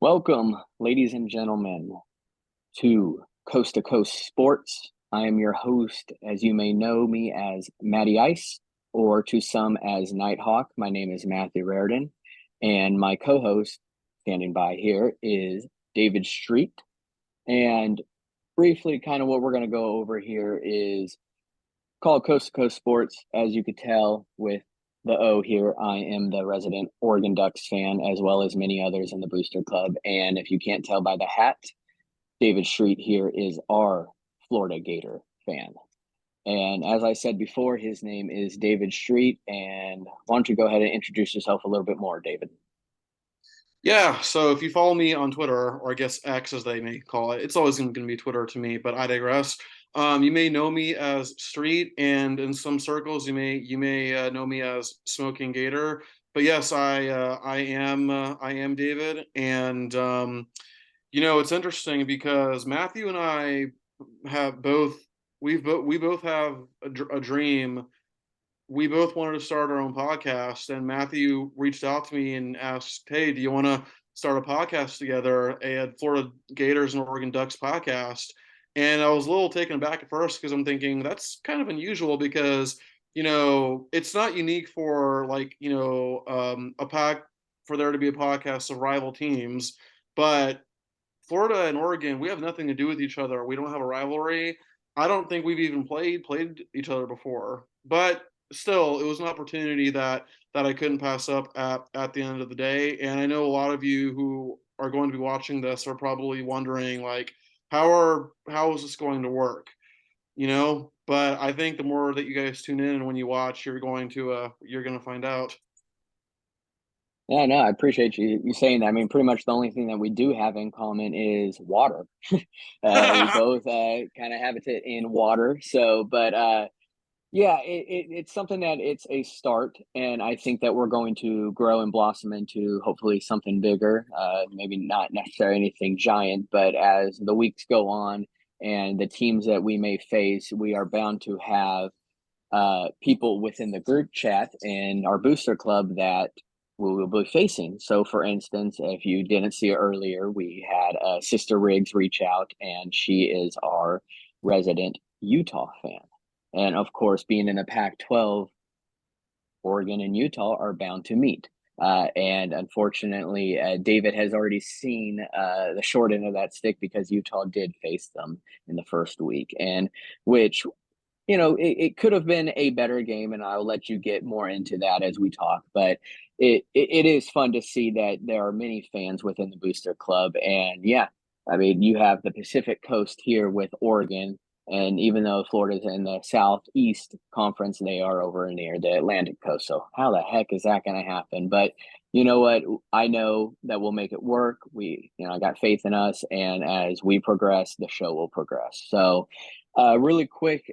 Welcome, ladies and gentlemen, to Coast Sports. I am your host, as you may know me as Matty Ice, or to some as Nighthawk. My name is Matthew Raridan, and my co host standing by here is David Street. And briefly, kind of what we're going to go over here is called Coast to Coast Sports. As you could tell with the O here, I am the resident Oregon Ducks fan, as well as many others in the Booster Club. And if you can't tell by the hat, David Street here is our Florida Gator fan. And as I said before, his name is David Street. And why don't you go ahead and introduce yourself a little bit more, David? Yeah, so if you follow me on Twitter, or I guess X as they may call it, it's always going to be Twitter to me, but I digress. You may know me as Street, and in some circles, you may know me as Smoking Gator. But yes, I am David, and it's interesting because Matthew and I have both we both have a dream. We both wanted to start our own podcast, and Matthew reached out to me and asked, "Hey, do you want to start a podcast together, a Florida Gators and Oregon Ducks podcast?" And I was a little taken aback at first because I'm thinking that's kind of unusual because it's not unique for a pack for there to be a podcast of rival teams, but Florida and Oregon, we have nothing to do with each other. We don't have a rivalry. I don't think we've even played each other before. But still, it was an opportunity that I couldn't pass up at the end of the day. And I know a lot of you who are going to be watching this are probably wondering like how is this going to work? But I think the more that you guys tune in and when you watch, you're going to find out. Yeah, no, I appreciate you saying that. I mean, pretty much the only thing that we do have in common is water. We both kind of habitat in water. Yeah, it's something that it's a start, and I think that we're going to grow and blossom into hopefully something bigger. Maybe not necessarily anything giant, but as the weeks go on and the teams that we may face, we are bound to have people within the group chat and our booster club that we will be facing. So, for instance, if you didn't see it earlier, we had Sister Riggs reach out, and she is our resident Utah fan. And of course, being in the Pac 12, Oregon and Utah are bound to meet. And unfortunately, David has already seen the short end of that stick because Utah did face them in the first week, and which it could have been a better game, and I'll let you get more into that as we talk. But it is fun to see that there are many fans within the Booster Club, and yeah, I mean you have the Pacific Coast here with Oregon, and even though Florida's in the Southeast Conference, they are over near the Atlantic Coast. So how the heck is that going to happen? But you know what? I know that we'll make it work. I got faith in us, and as we progress, the show will progress. So really quick,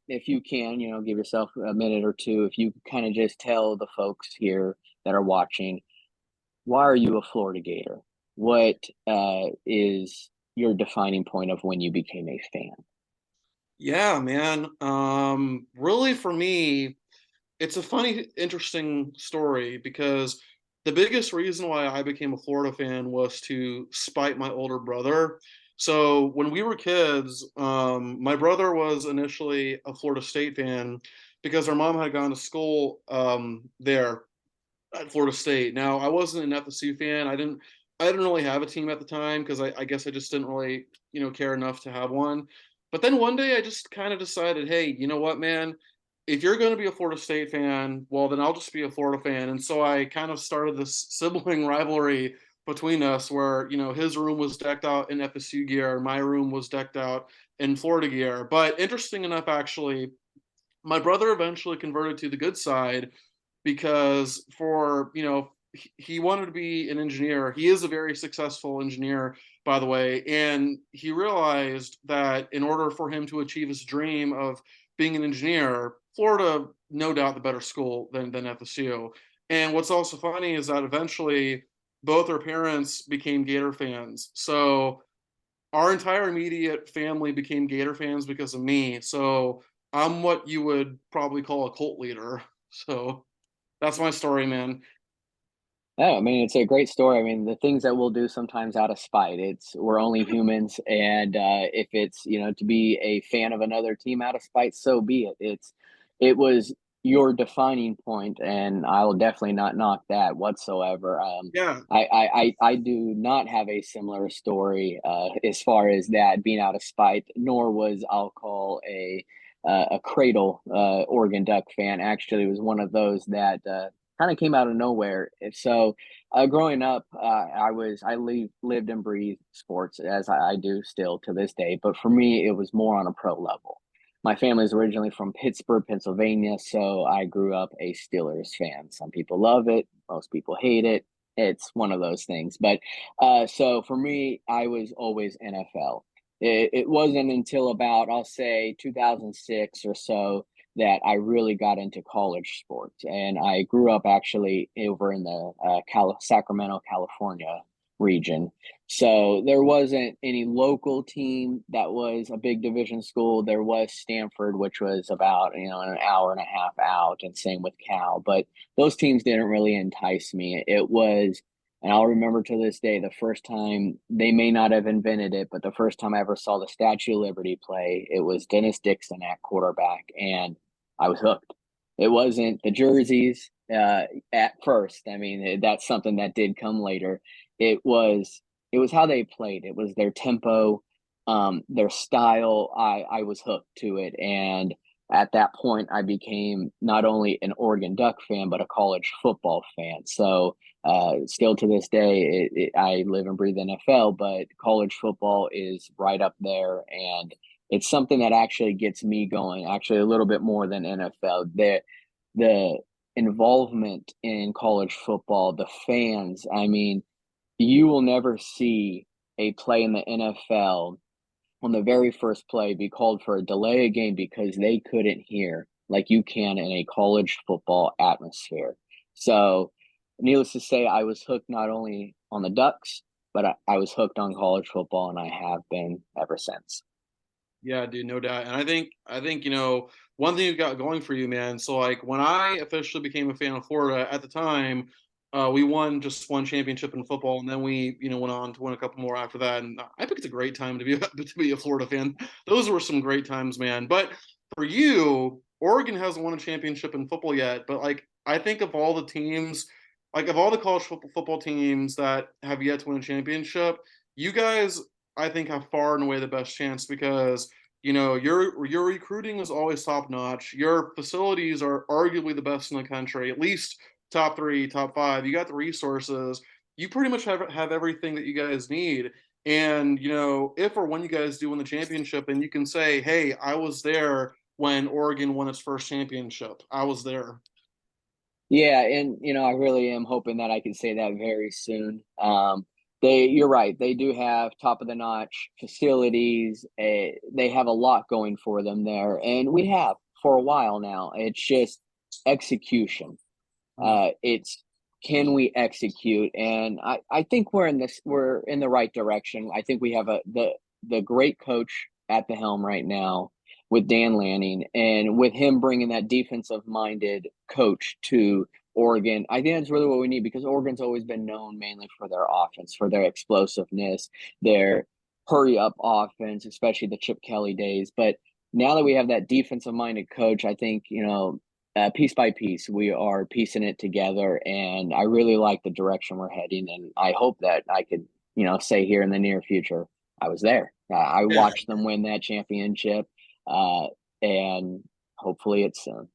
if you can, give yourself a minute or two, if you kind of just tell the folks here that are watching, why are you a Florida Gator? What is your defining point of when you became a fan? Yeah, man. Really for me, it's a funny, interesting story because the biggest reason why I became a Florida fan was to spite my older brother. So when we were kids, my brother was initially a Florida State fan because our mom had gone to school there at Florida State. Now I wasn't an FSU fan. I didn't really have a team at the time because I guess I just didn't really care enough to have one. But then one day I just kind of decided, hey, you know what, man? If you're going to be a Florida State fan, well, then I'll just be a Florida fan. And so I kind of started this sibling rivalry between us where, his room was decked out in FSU gear, my room was decked out in Florida gear. But interesting enough, actually, my brother eventually converted to the good side because he wanted to be an engineer. He is a very successful engineer, by the way, and he realized that in order for him to achieve his dream of being an engineer, Florida, no doubt, the better school than FSU. And what's also funny is that eventually both our parents became Gator fans. So our entire immediate family became Gator fans because of me. So I'm what you would probably call a cult leader. So that's my story, man. Yeah, I mean, it's a great story. I mean, the things that we'll do sometimes out of spite. It's we're only humans, and if it's to be a fan of another team out of spite, so be it. It was your defining point, and I will definitely not knock that whatsoever. Yeah. I do not have a similar story as far as that being out of spite, nor was I'll call a cradle Oregon Duck fan. Actually, it was one of those that. Kind of came out of nowhere. So, growing up, lived and breathed sports as I do still to this day. But for me, it was more on a pro level. My family is originally from Pittsburgh, Pennsylvania, so I grew up a Steelers fan. Some people love it, most people hate it. It's one of those things. But so for me, I was always NFL. It wasn't until about, I'll say, 2006 or so that I really got into college sports. And I grew up actually over in the Sacramento, California region. So there wasn't any local team that was a big division school. There was Stanford, which was about, an hour and a half out, and same with Cal. But those teams didn't really entice me. It was, and I'll remember to this day, the first time they may not have invented it, but the first time I ever saw the Statue of Liberty play, it was Dennis Dixon at quarterback. And I was hooked. It wasn't the jerseys at first. I mean, that's something that did come later. It was it was how they played. It was their tempo, their style. I was hooked to it, and at that point, I became not only an Oregon Duck fan but a college football fan. So, still to this day, I live and breathe NFL, but college football is right up there, and it's something that actually gets me going, actually a little bit more than NFL. The involvement in college football, the fans, I mean, you will never see a play in the NFL on the very first play be called for a delay of game because they couldn't hear like you can in a college football atmosphere. So, needless to say, I was hooked not only on the Ducks, but I was hooked on college football, and I have been ever since. Yeah, dude, no doubt. And I think, one thing you got going for you, man. So like when I officially became a fan of Florida at the time, we won just one championship in football, and then we, went on to win a couple more after that. And I think it's a great time to be to be a Florida fan. Those were some great times, man. But for you, Oregon hasn't won a championship in football yet. But like I think of all the teams, like of all the college football teams that have yet to win a championship, you guys I think have far and away the best chance because your recruiting is always top notch. Your facilities are arguably the best in the country, at least top three, top five. You got the resources. You pretty much have everything that you guys need. And if or when you guys do win the championship, and you can say, "Hey, I was there when Oregon won its first championship. I was there." Yeah, and I really am hoping that I can say that very soon. You're right. They do have top of the notch facilities. They have a lot going for them there, and we have for a while now. It's just execution. It's can we execute? And I think we're in the right direction. I think we have the great coach at the helm right now with Dan Lanning, and with him bringing that defensive minded coach to Oregon. I think that's really what we need because Oregon's always been known mainly for their offense, for their explosiveness, their hurry up offense, especially the Chip Kelly days. But now that we have that defensive minded coach, I think, piece by piece, we are piecing it together. And I really like the direction we're heading. And I hope that I could, say here in the near future, I was there. I Yeah. watched them win that championship. Uh, and hopefully it's soon.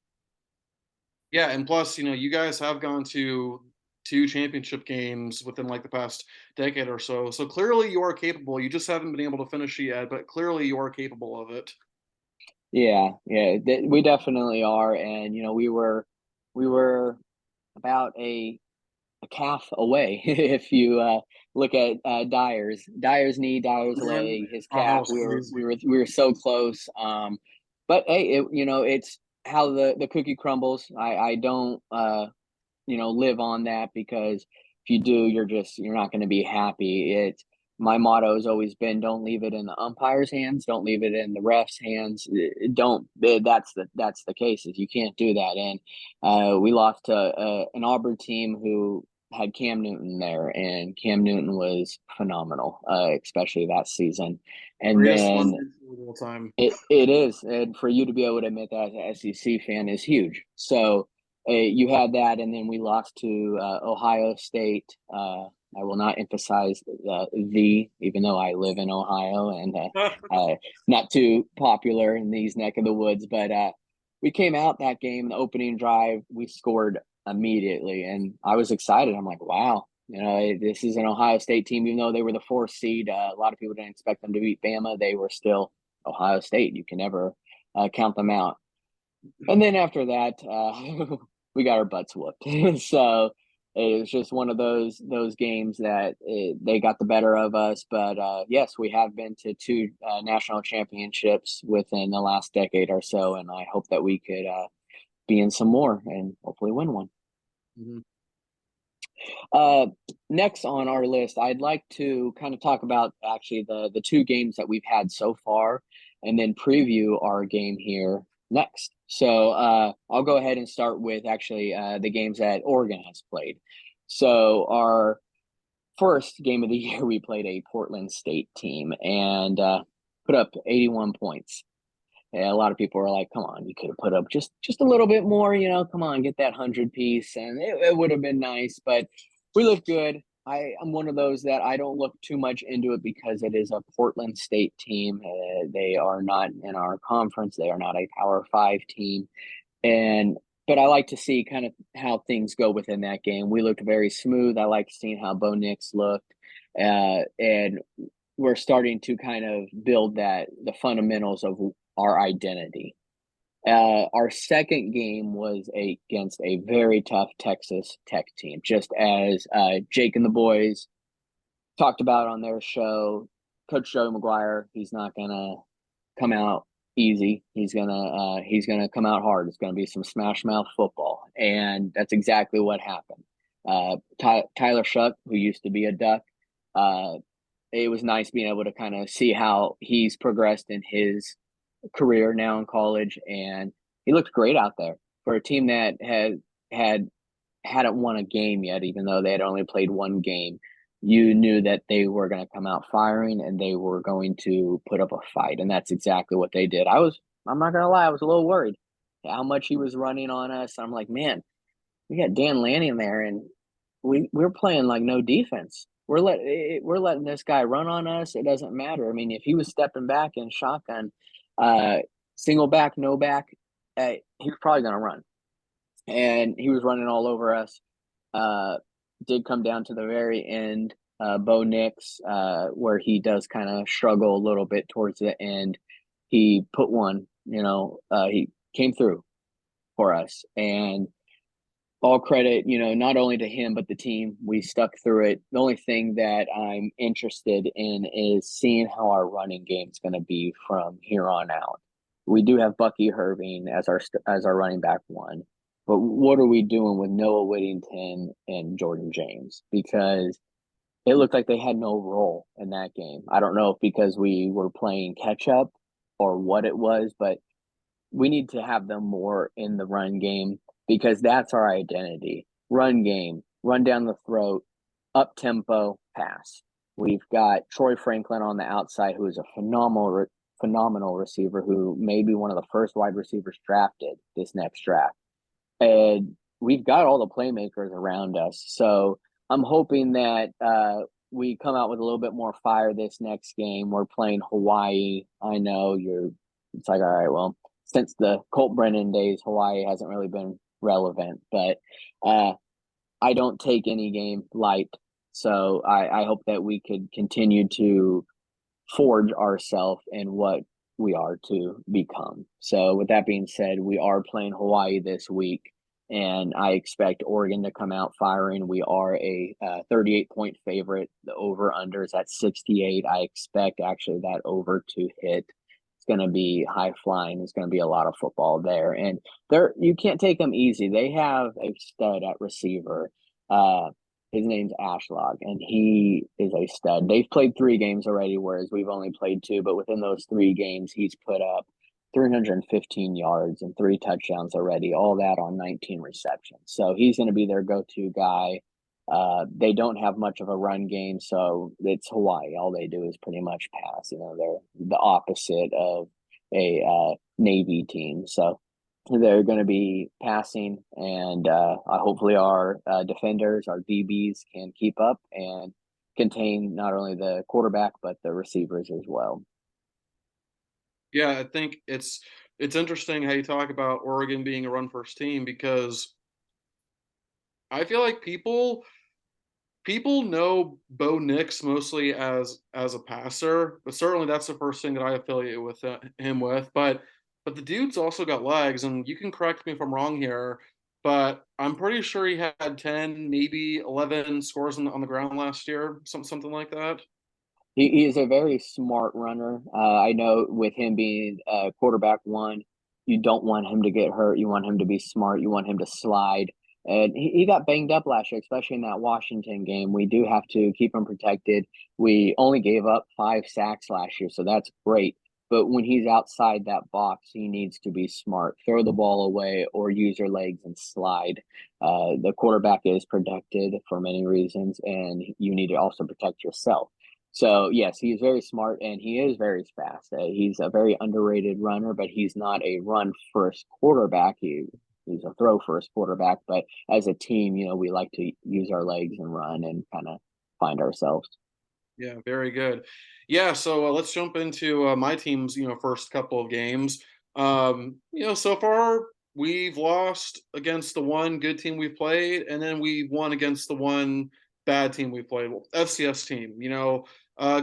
Yeah, and plus, you guys have gone to two championship games within like the past decade or so. So clearly you are capable. You just haven't been able to finish it yet, but clearly you are capable of it. Yeah, yeah, we definitely are. And, we were about a calf away. If you look at Dyer's knee, Dyer's Mhm. leg, his Oh, that calf, was crazy. we were so close. But hey, it's how the cookie crumbles. I don't live on that because if you do, you're not going to be happy. It's my motto has always been don't leave it in the umpire's hands, don't leave it in the ref's hands. Don't that's the case is you can't do that. And we lost to an Auburn team who had Cam Newton there, and Cam Newton was phenomenal, especially that season. And Greatest one then of all time. it is, and for you to be able to admit that as an SEC fan is huge. So you had that, and then we lost to Ohio State. I will not emphasize even though I live in Ohio and not too popular in these neck of the woods, but we came out that game, the opening drive, we scored immediately, and I was excited. I'm like, wow, this is an Ohio State team, even though they were the fourth seed. A lot of people didn't expect them to beat Bama. They were still Ohio State. You can never count them out. And then after that, we got our butts whooped. So it was just one of those games that they got the better of us. But yes, we have been to two national championships within the last decade or so, and I hope that we could be in some more and hopefully win one. Mhm. Uh, Next on our list, I'd like to kind of talk about actually the two games that we've had so far, and then preview our game here next. So I'll go ahead and start with actually the games that Oregon has played. So our first game of the year, we played a Portland State team and put up 81 points. Yeah, a lot of people are like, "Come on, you could have put up just a little bit more, come on, get that 100 piece," and it would have been nice. But we look good. I'm one of those that I don't look too much into it because it is a Portland State team. They are not in our conference. They are not a Power Five team, and but I like to see kind of how things go within that game. We looked very smooth. I like seeing how Bo Nix looked, and we're starting to kind of build the fundamentals of our identity. Our second game was against a very tough Texas Tech team, just as Jake and the boys talked about on their show. Coach Joe McGuire, he's not gonna come out easy. He's gonna come out hard. It's gonna be some smash mouth football, and that's exactly what happened. Tyler Shuck, who used to be a Duck, uh, it was nice being able to kind of see how he's progressed in his career now in college, and he looked great out there for a team that had hadn't won a game yet, even though they had only played one game. You knew that they were going to come out firing and they were going to put up a fight, and that's exactly what they did. I'm not going to lie, I was a little worried how much he was running on us. I'm like, man, we got Dan Lanning there, and we're playing like no defense. We're letting this guy run on us. It doesn't matter. I mean, if he was stepping back in shotgun, uh, single back, no back, he was probably going to run, and he was running all over us. Uh, did come down to the very end. Bo Nix, where he does kind of struggle a little bit towards the end. He put one, he came through for us, and all credit, not only to him but the team. We stuck through it. The only thing that I'm interested in is seeing how our running game is going to be from here on out. We do have Bucky Irving as our running back one, but what are we doing with Noah Whittington and Jordan James? Because it looked like they had no role in that game. I don't know if because we were playing catch up or what it was, but we need to have them more in the run game because that's our identity. Run game, run down the throat, up tempo, pass. We've got Troy Franklin on the outside, who is a phenomenal receiver, who may be one of the first wide receivers drafted this next draft. And we've got all the playmakers around us. So I'm hoping that we come out with a little bit more fire this next game. We're playing Hawaii. I know it's like, all right, well, since the Colt Brennan days, Hawaii hasn't really been relevant, but I don't take any game light. So I hope that we could continue to forge ourselves in what we are to become. So with that being said, we are playing Hawaii this week, and I expect Oregon to come out firing. We are a 38-point favorite. The over under is at 68. I expect actually that over to hit. It's going to be high flying. It's going to be a lot of football there, and you can't take them easy. They have a stud at receiver. His name's Ashlock, and he is a stud. They've played 3 games already, whereas we've only played 2. But within those 3 games, he's put up 315 yards and 3 touchdowns already, all that on 19 receptions. So he's going to be their go-to guy. They don't have much of a run game, so it's Hawaii. All they do is pretty much pass. You know, they're the opposite of a Navy team. So they're going to be passing, and hopefully our defenders, our DBs, can keep up and contain not only the quarterback but the receivers as well. Yeah, I think it's interesting how you talk about Oregon being a run first team because I feel like people know Bo Nix mostly as a passer, but certainly that's the first thing that I affiliate with him with. But the dude's also got legs, and you can correct me if I'm wrong here, but I'm pretty sure he had 10, maybe 11 scores on the ground last year, something like that. He is a very smart runner. I know with him being quarterback one, you don't want him to get hurt. You want him to be smart. You want him to slide. And he got banged up last year, especially in that Washington game. We do have to keep him protected. We only gave up 5 sacks last year, so that's great. But when he's outside that box, he needs to be smart. Throw the ball away or use your legs and slide. The quarterback is protected for many reasons, and you need to also protect yourself. So yes, he's very smart and he is very fast. He's a very underrated runner, but he's not a run first quarterback. He's a throw first quarterback. But as a team, you know, we like to use our legs and run and kind of find ourselves. Yeah, very good. Yeah, so let's jump into my team's first couple of games. So far we've lost against the one good team we've played, and then we won against the one bad team we played, well, FCS team.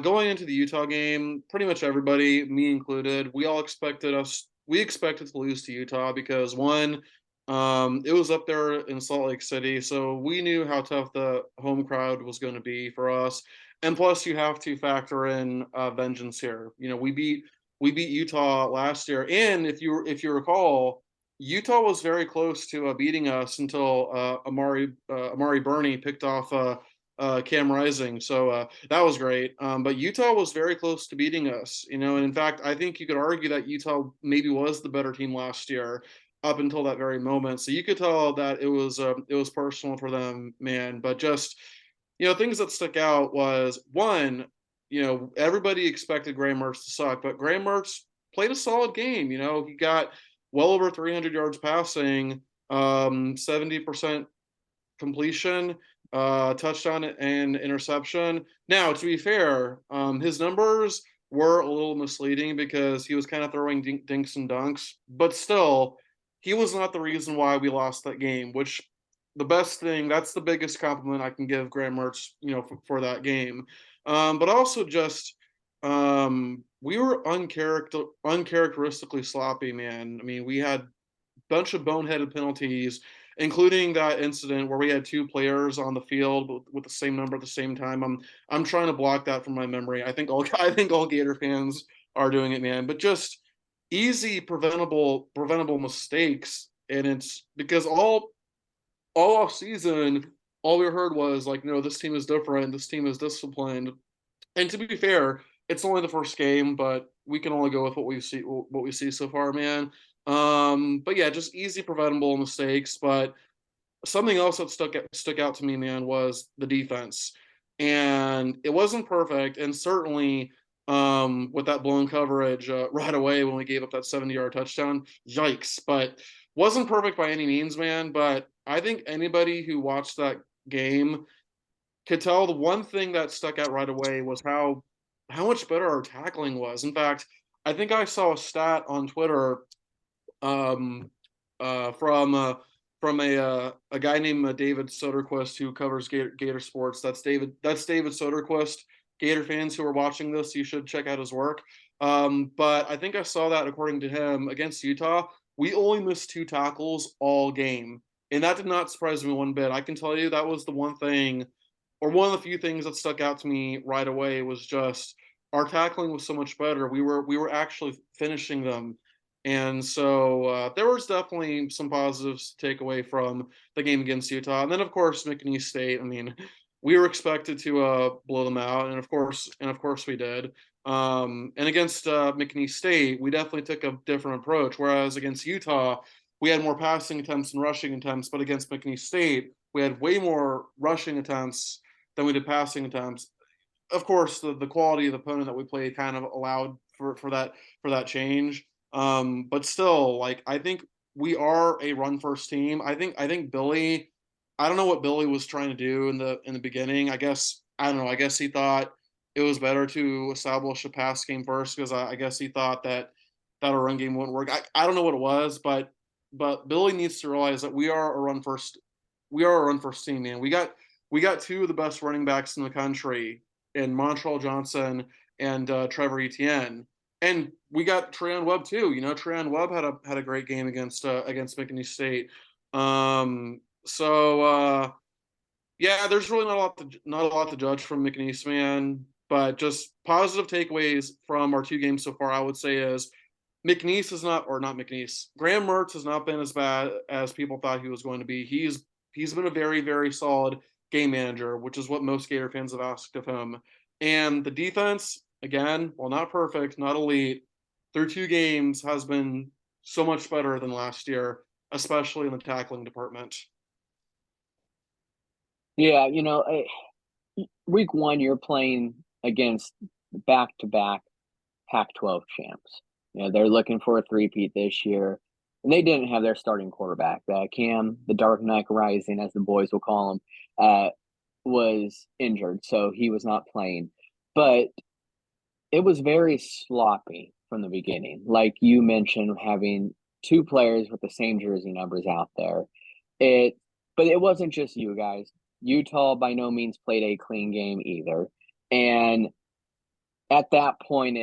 Going into the Utah game, pretty much everybody, me included, we expected to lose to Utah because one, it was up there in Salt Lake City, so we knew how tough the home crowd was going to be for us. And plus, you have to factor in vengeance here. We beat Utah last year, and if you recall, Utah was very close to beating us until Amari Burney picked off Cam Rising, so that was great. But Utah was very close to beating us. And in fact, I think you could argue that Utah maybe was the better team last year up until that very moment. So you could tell that it was personal for them, man. But just things that stuck out was one, everybody expected Graham Mertz to suck, but Graham Mertz played a solid game. He got well over 300 yards passing, 70% completion, touchdown and interception. Now, to be fair, his numbers were a little misleading because he was kind of throwing dinks and dunks, but still, he was not the reason why we lost that game, which that's the biggest compliment I can give Graham Mertz, for that game. But also just we were uncharacteristically sloppy, man. I mean, we had a bunch of boneheaded penalties, including that incident where we had two players on the field with the same number at the same time. I'm trying to block that from my memory. I think all Gator fans are doing it, man. But just easy preventable mistakes, and it's because all off season, all we heard was like, no, this team is different. This team is disciplined. And to be fair, it's only the first game, but we can only go with what we see so far, man. But yeah, just easy preventable mistakes. But something else that stuck out to me, man, was the defense, and it wasn't perfect, and certainly with that blown coverage right away when we gave up that 70-yard touchdown, yikes! But wasn't perfect by any means, man. But I think anybody who watched that game could tell the one thing that stuck out right away was how much better our tackling was. In fact, I think I saw a stat on Twitter um, from a guy named David Soderquist who covers Gator sports. That's David Soderquist. Gator fans who are watching this, you should check out his work. But I think I saw that according to him against Utah, we only missed 2 tackles all game, and that did not surprise me one bit. I can tell you that was the one thing, or one of the few things that stuck out to me right away was just our tackling was so much better. We were actually finishing them, and so there was definitely some positives to take away from the game against Utah. And then of course McNeese State. I mean, we were expected to blow them out, and of course we did. And against McNeese State, we definitely took a different approach. Whereas against Utah, we had more passing attempts and rushing attempts, but against McNeese State, we had way more rushing attempts than we did passing attempts. Of course, the quality of the opponent that we played kind of allowed for that change. But still, like I think we are a run first team. I think Billy, I don't know what Billy was trying to do in the beginning. I guess I don't know. I guess he thought it was better to establish a pass game first because I guess he thought that a run game wouldn't work. I don't know what it was, but Billy needs to realize that we are a run first team, man. We got two of the best running backs in the country in Montreal Johnson and Trevor Etienne. And we got Treon Webb too. You know, Treon Webb had a great game against McNeese State. Yeah, there's really not a lot to judge from McNeese, man. But just positive takeaways from our two games so far, I would say is McNeese is not, or not McNeese. Graham Mertz has not been as bad as people thought he was going to be. He's been a very, very solid game manager, which is what most Gator fans have asked of him. And the defense, again, while not perfect, not elite, through two games has been so much better than last year, especially in the tackling department. Yeah, week one, you're playing against back to back Pac-12 champs. They're looking for a three-peat this year, and they didn't have their starting quarterback. Cam, the Dark Knight Rising, as the boys will call him, was injured, so he was not playing. But it was very sloppy from the beginning. Like you mentioned, having two players with the same jersey numbers out there. It, but it wasn't just you guys. Utah by no means played a clean game either. And at that point,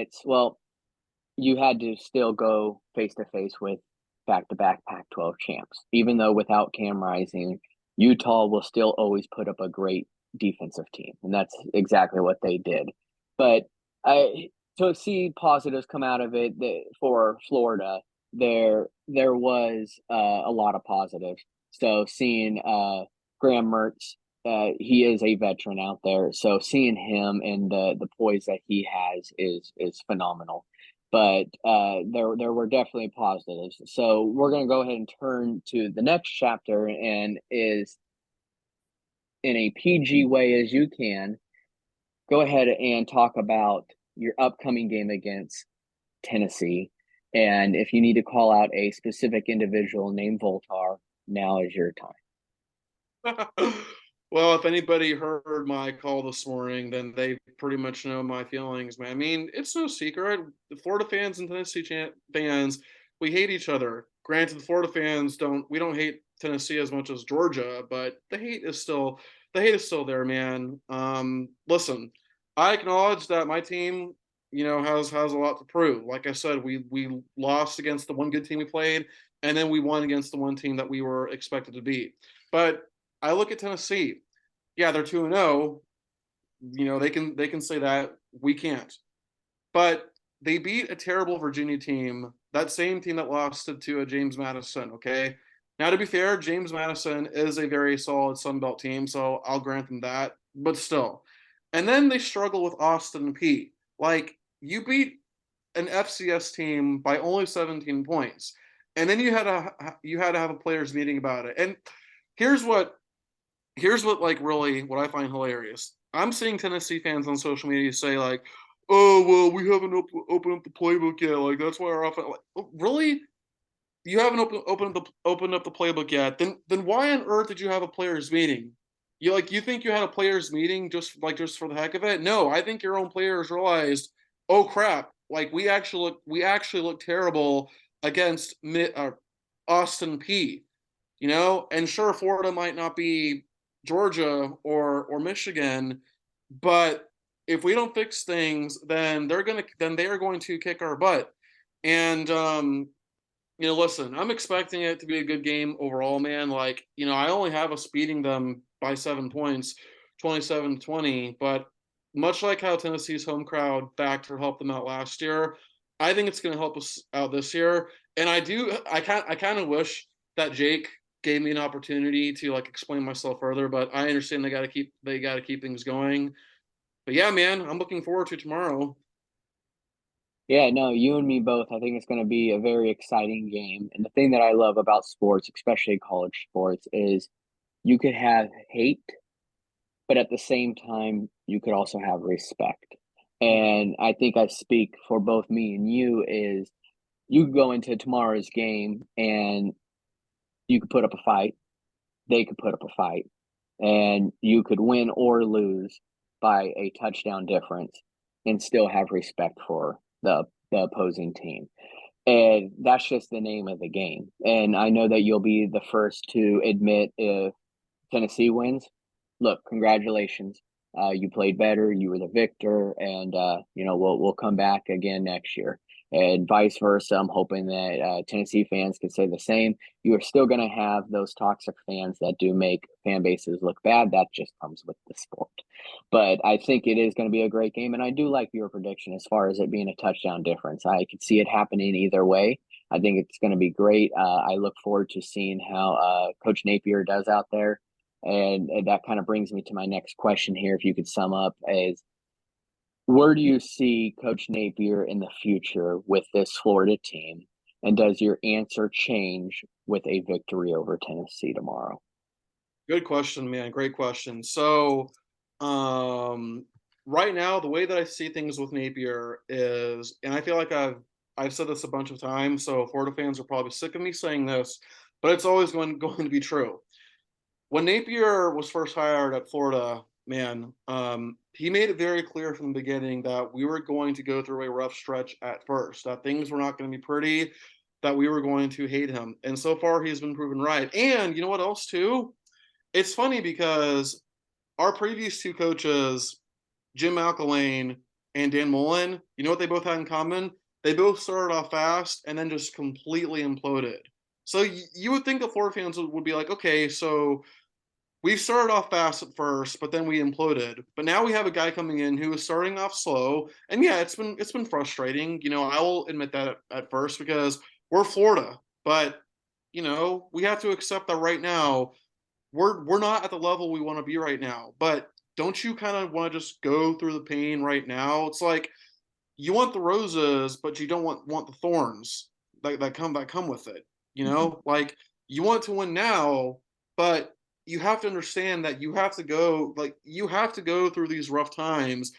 you had to still go face to face with back to back Pac 12 champs. Even though without Cam Rising, Utah will still always put up a great defensive team. And that's exactly what they did. But I to see positives come out of it for Florida, there was a lot of positives. So seeing Graham Mertz, he is a veteran out there. So seeing him and the poise that he has is phenomenal. But there were definitely positives. So we're gonna go ahead and turn to the next chapter, and is in a PG way as you can. Go ahead and talk about your upcoming game against Tennessee. And if you need to call out a specific individual named Voltar, now is your Well, if anybody heard my call this morning, then they pretty much know my feelings, man. I mean, it's no secret. The Florida fans and Tennessee fans, we hate each other. Granted, the Florida fans we don't hate Tennessee as much as Georgia, but the hate is still there, man. Listen, I acknowledge that my team, has a lot to prove. Like I said, we lost against the one good team we played, and then we won against the one team that we were expected to beat. But I look at Tennessee. Yeah, they're 2-0. They can say that. We can't. But they beat a terrible Virginia team, that same team that lost to a James Madison, okay? Now to be fair, James Madison is a very solid Sun Belt team, so I'll grant them that, but still. And then they struggle with Austin Peay. Like you beat an FCS team by only 17 points. And then you had to have a players meeting about it. And here's what like really what I find hilarious. I'm seeing Tennessee fans on social media say like, "Oh well, we haven't opened up the playbook yet. Like that's why our offense." Like, oh, really? You haven't opened up the playbook yet? Then why on earth did you have a players meeting? You think you had a players meeting just for the heck of it? No, I think your own players realized, oh crap, like we actually look terrible against Austin Peay. And sure, Florida might not be Georgia or Michigan, but if we don't fix things, then they are going to kick our butt. And listen, I'm expecting it to be a good game overall, man. Like, I only have us beating them by 7 points, 27-20, but much like how Tennessee's home crowd factor helped them out last year, I think it's going to help us out this year. And I kind of wish that Jake gave me an opportunity to like explain myself further, but I understand they got to keep things going. But yeah, man, I'm looking forward to tomorrow. Yeah, no, you and me both. I think it's going to be a very exciting game. And the thing that I love about sports, especially college sports, is you could have hate, but at the same time, you could also have respect. Mhm. And I think I speak for both me and you is you could go into tomorrow's game and you could put up a fight, they could put up a fight, and you could win or lose by a touchdown difference and still have respect for the opposing team. And that's just the name of the game. And I know that you'll be the first to admit if Tennessee wins, look, congratulations. You played better. You were the victor, and we'll come back again next year, and vice versa. I'm hoping that Tennessee fans can say the same. You are still going to have those toxic fans that do make fan bases look bad. That just comes with the sport. But I think it is going to be a great game, and I do like your prediction as far as it being a touchdown difference. I could see it happening either way. I think it's going to be great. I look forward to seeing how Coach Napier does out there, and that kind of brings me to my next question here. If you could sum up, is where do you see Coach Napier in the future with this Florida team? And does your answer change with a victory over Tennessee tomorrow? Good question, man. Great question. So, um, right now, the way that I see things with Napier is, and I feel like I've said this a bunch of times, so Florida fans are probably sick of me saying this, but it's always going to be true. When Napier was first hired at Florida, man, he made it very clear from the beginning that we were going to go through a rough stretch at first, that things were not going to be pretty, that we were going to hate him. And so far, he's been proven right. And you know what else, too? It's funny because our previous two coaches, Jim McElwain and Dan Mullen, you know what they both had in common? They both started off fast and then just completely imploded. So you would think the Florida fans would be like, okay, so we started off fast at first, but then we imploded. But now we have a guy coming in who is starting off slow, and yeah, it's been frustrating. I will admit that at first because we're Florida, but we have to accept that right now we're not at the level we want to be right now. But don't you kind of want to just go through the pain right now? It's like you want the roses, but you don't want the thorns that come with it. Mhm. Like you want to win now, but you have to understand that you have to go through these rough times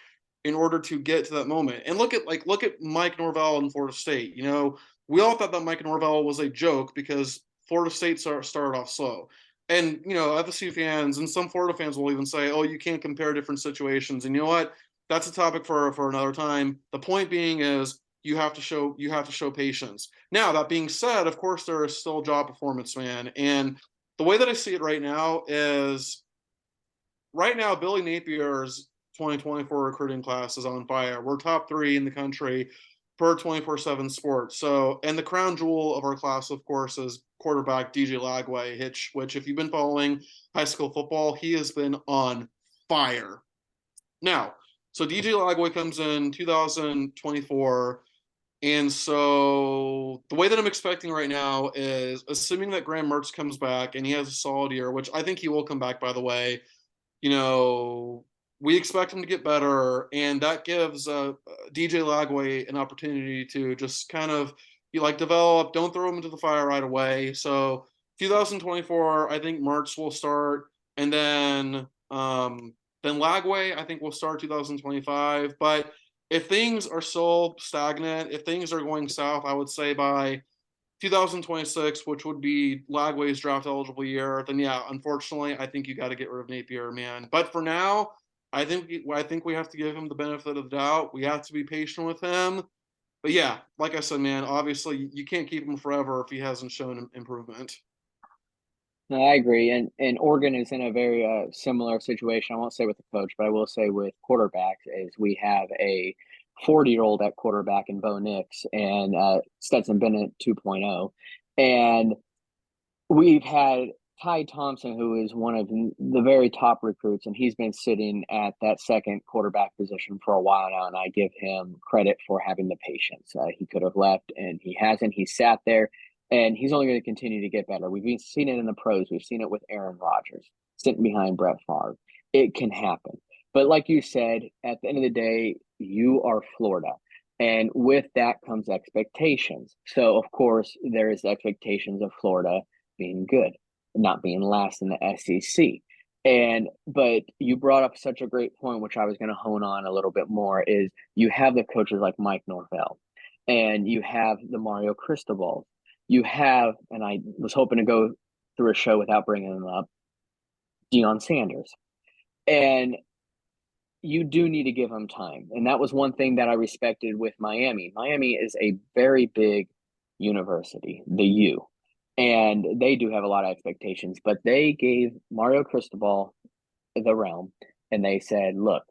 in order to get to that moment. And look at Mike Norvell in Florida State. We all thought that Mike Norvell was a joke because Florida State started off slow. And FSU fans and some Florida fans will even say, "Oh, you can't compare different situations." And you know what? That's a topic for another time. The point being is you have to show patience. Now that being said, of course there is still job performance, man. And the way that I see it right now is right now Billy Napier's 2024 recruiting class is on fire. We're top 3 in the country per 24/7 sports. So, and the crown jewel of our class, of course, is quarterback DJ Lagway, which if you've been following high school football, he has been on fire. Now, so DJ Lagway comes in 2024. And so the way that I'm expecting right now is assuming that Graham Mertz comes back and he has a solid year, which I think he will come back, by the way. You know, we expect him to get better, and that gives DJ Lagway an opportunity to just kind of develop. Don't throw him into the fire right away. So 2024, I think Mertz will start, and then Lagway I think will start 2025. But if things are still stagnant, if things are going south, I would say by 2026, which would be Lagway's draft eligible year, then yeah, unfortunately, I think you got to get rid of Napier, man. But for now, I think we have to give him the benefit of the doubt. We have to be patient with him. But yeah, like I said, man, obviously you can't keep him forever if he hasn't shown improvement. No, I agree, and Oregon is in a very similar situation. I won't say with the coach, but I will say with quarterbacks, is we have a 40-year-old at quarterback in Bo Nix and Stetson Bennett 2.0, and we've had Ty Thompson, who is one of the very top recruits, and he's been sitting at that second quarterback position for a while now, and I give him credit for having the patience. He could have left, and he hasn't. He sat there, and he's only going to continue to get better. We've seen it in the pros. We've seen it with Aaron Rodgers sitting behind Brett Favre. It can happen. But like you said, at the end of the day, you are Florida. And with that comes expectations. So of course there is expectations of Florida being good, not being last in the SEC. And but you brought up such a great point, which I was going to hone on a little bit more, is you have the coaches like Mike Norvell, and you have the Mario Cristobal. You have, and I was hoping to go through a show without bringing them up, Deion Sanders. And you do need to give them time. And that was one thing that I respected with Miami. Miami is a very big university, the U, and they do have a lot of expectations, but they gave Mario Cristobal the realm and they said, look,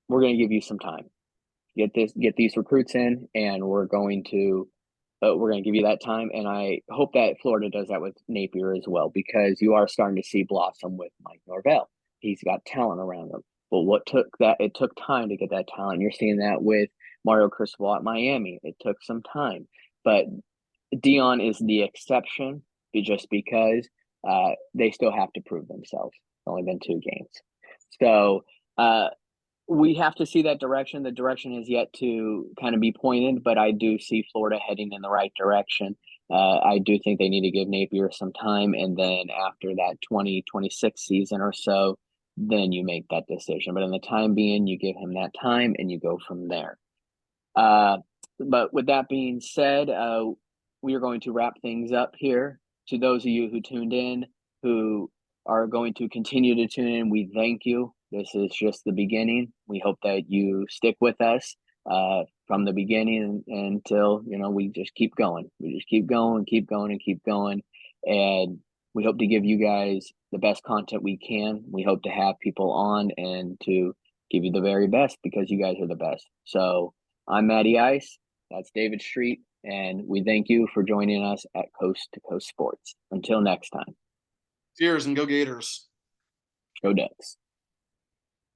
we're going to give you some time. Get these recruits in, and we're going to give you that time. And I hope that Florida does that with Napier as well, because you are starting to see blossom with Mike Norvell. He's got talent around him. But it took time to get that talent. You're seeing that with Mario Cristobal at Miami. It took some time. But Deion is the exception just because they still have to prove themselves. It's only been 2 games. So we have to see that direction. The direction is yet to kind of be pointed, but I do see Florida heading in the right direction. I do think they need to give Napier some time, and then after that 2026 season or so, then you make that decision. But in the time being, you give him that time and you go from there. Uh, but with that being said, we are going to wrap things up here. To those of you who tuned in, who are going to continue to tune in, we thank you. This is just the beginning. We hope that you stick with us from the beginning until, we just keep going. We just keep going, keep going, and keep going. And we hope to give you guys the best content we can. We hope to have people on and to give you the very best, because you guys are the best. So I'm Matty Ice. That's David Street. And we thank you for joining us at Coast to Coast Sports. Until next time, Cheers and go Gators. go Ducks.